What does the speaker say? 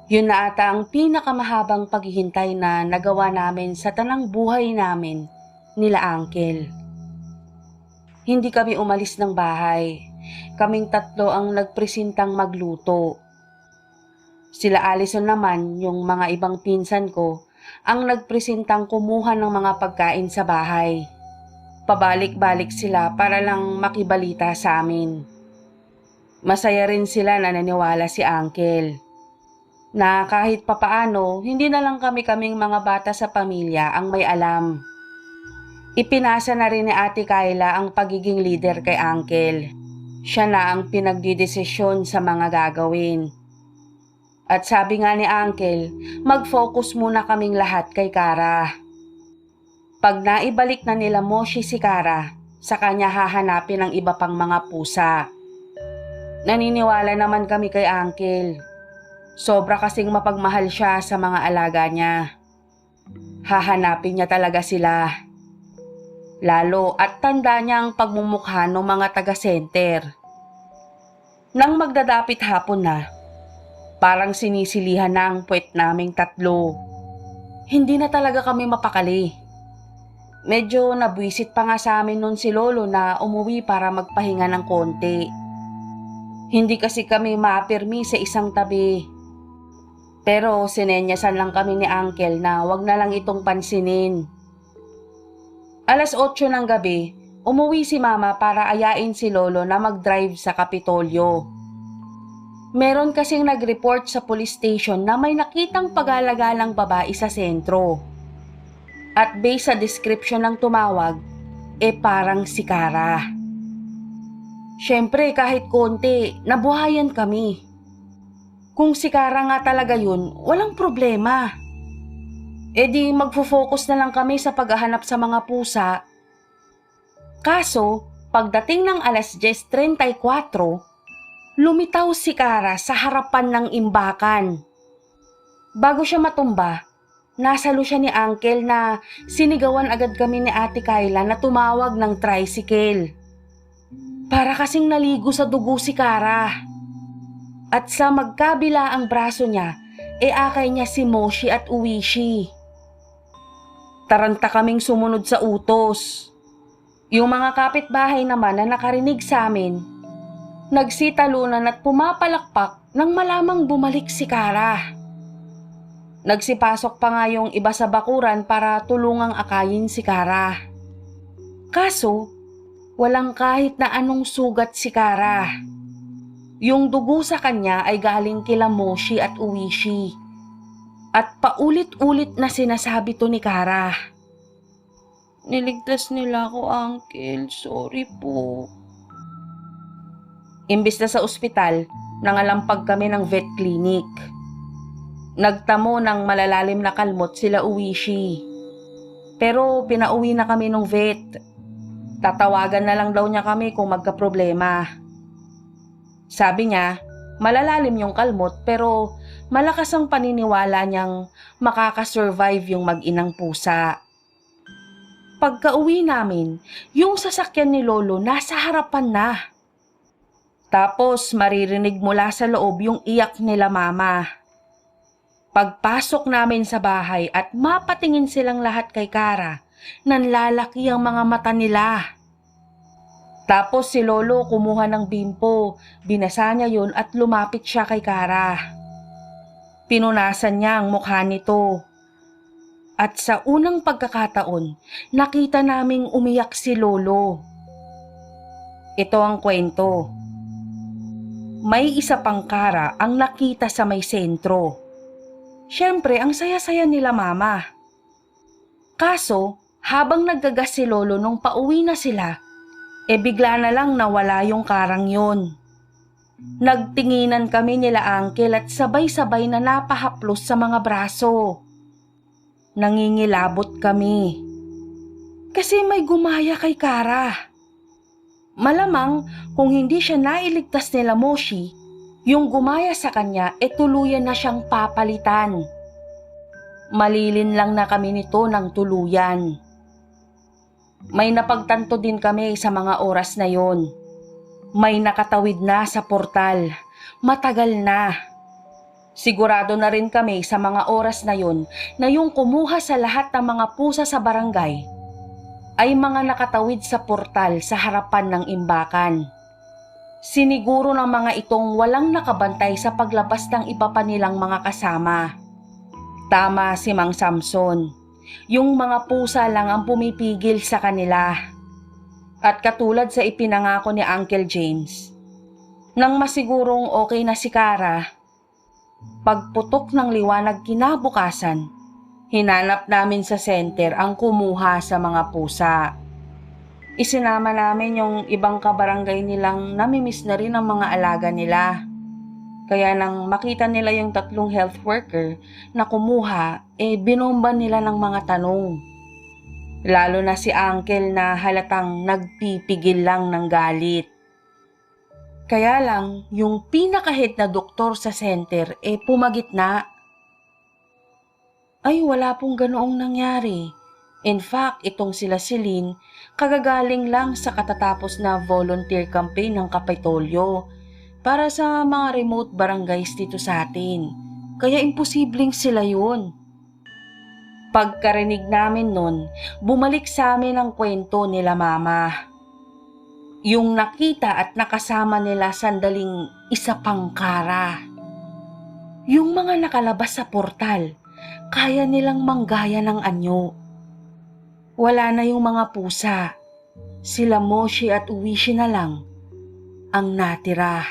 Yun na ata ang pinakamahabang paghihintay na nagawa namin sa tanang buhay namin nila Uncle. Hindi kami umalis ng bahay. Kaming tatlo ang nagpresintang magluto. Sila Allison naman, yung mga ibang pinsan ko, ang nagpresintang kumuha ng mga pagkain sa bahay. Pabalik-balik sila para lang makibalita sa amin. Masaya rin sila na naniwala si Uncle na kahit papaano, hindi na lang kaming mga bata sa pamilya ang may alam. Ipinasa na rin ni Ate Kyla ang pagiging leader kay Uncle. Siya na ang pinagdidesisyon sa mga gagawin. At sabi nga ni Uncle, mag-focus muna kaming lahat kay Kara. Pag naibalik na nila Moshi si Kara, sa kanya hahanapin ang iba pang mga pusa. Naniniwala naman kami kay Uncle. Sobra kasing mapagmahal siya sa mga alaga niya. Hahanapin niya talaga sila. Lalo at tanda niya ang pagmumukha ng mga taga-center. Nang magdadapit hapon na, parang sinisilihan na ang puwet naming tatlo. Hindi na talaga kami mapakali. Medyo nabwisit pa nga sa amin nun si Lolo na umuwi para magpahinga ng konti. Hindi kasi kami mapirmi sa isang tabi. Pero sinenyasan lang kami ni Uncle na wag na lang itong pansinin. 8:00 ng gabi, umuwi si Mama para ayain si Lolo na mag-drive sa Kapitolyo. Meron kasing nag-report sa police station na may nakitang pag-alagalang babae sa sentro. At based sa description ng tumawag, parang si Kara. Siyempre kahit konti, nabuhayan kami. Kung si Kara nga talaga yun, walang problema. Di magfo-focus na lang kami sa paghahanap sa mga pusa. Kaso, pagdating ng 10:34, lumitaw si Kara sa harapan ng imbakan. Bago siya matumba, nasalo siya ni Uncle na sinigawan agad kami ni Ate Kyla na tumawag ng tricycle. Para kasing naligo sa dugo si Kara. At sa magkabila ang braso niya, akay niya si Moshi at Uwishi. Taranta kaming sumunod sa utos. Yung mga kapitbahay naman na nakarinig sa amin, nagsitalunan at pumapalakpak nang malamang bumalik si Kara. Nagsipasok pa nga yung iba sa bakuran para tulungang akayin si Kara. Kaso, walang kahit na anong sugat si Kara. Yung dugo sa kanya ay galing kila Moshi at Uwishi. At paulit-ulit na sinasabi to ni Kara. Niligtas nila ako, Uncle. Sorry po. Imbis na sa ospital, nangalampag kami ng vet clinic. Nagtamo ng malalalim na kalmot sila Uwishi. Pero pinauwi na kami ng vet. Tatawagan na lang daw niya kami kung magka-problema. Sabi niya, malalalim yung kalmot pero malakas ang paniniwala niyang makakasurvive yung mag-inang pusa. Pagka-uwi namin, yung sasakyan ni Lolo nasa harapan na. Tapos maririnig mula sa loob yung iyak nila Mama. Pagpasok namin sa bahay at mapatingin silang lahat kay Kara, nanlalaki ang mga mata nila. Tapos si Lolo kumuha ng bimpo, binasa niya yun at lumapit siya kay Kara. Pinunasan niya ang mukha nito. At sa unang pagkakataon, nakita naming umiyak si Lolo. Ito ang kwento. May isa pang Kara ang nakita sa may sentro. Siyempre, ang saya-saya nila Mama. Kaso, habang naggagas si Lolo nung pauwi na sila, bigla na lang nawala yung Karang yun. Nagtinginan kami nila Uncle at sabay-sabay na napahaplos sa mga braso. Nangingilabot kami. Kasi may gumaya kay Kara. Malamang kung hindi siya nailigtas nila Moshi, yung gumaya sa kanya tuluyan na siyang papalitan. Malilin lang na kami nito ng tuluyan. May napagtanto din kami sa mga oras na yon. May nakatawid na sa portal. Matagal na. Sigurado na rin kami sa mga oras na yun na yung kumuha sa lahat ng mga pusa sa barangay ay mga nakatawid sa portal sa harapan ng imbakan. Siniguro ng mga itong walang nakabantay sa paglabas ng iba pa nilang mga kasama. Tama si Mang Samson. Yung mga pusa lang ang pumipigil sa kanila. At katulad sa ipinangako ni Uncle James, nang masigurong okay na si Kara, pagputok ng liwanag kinabukasan, hinanap namin sa center ang kumuha sa mga pusa. Isinama namin yung ibang kabarangay nilang namimiss na rin ang mga alaga nila. Kaya nang makita nila yung 3 health worker na kumuha, binomba nila ng mga tanong. Lalo na si Uncle na halatang nagpipigil lang ng galit. Kaya lang, yung pinaka-head na doktor sa center pumagitna. Ay, wala pong ganoong nangyari. In fact, itong sila Celine, kagagaling lang sa katatapos na volunteer campaign ng Kapitolyo para sa mga remote barangays dito sa atin. Kaya imposibleng sila yun. Pagkarinig namin nun, bumalik sa amin ang kwento nila mama. Yung nakita at nakasama nila sandaling isa pang Kara. Yung mga nakalabas sa portal, kaya nilang manggaya ng anyo. Wala na yung mga pusa. Sila Moshi at Uwishi na lang ang natira.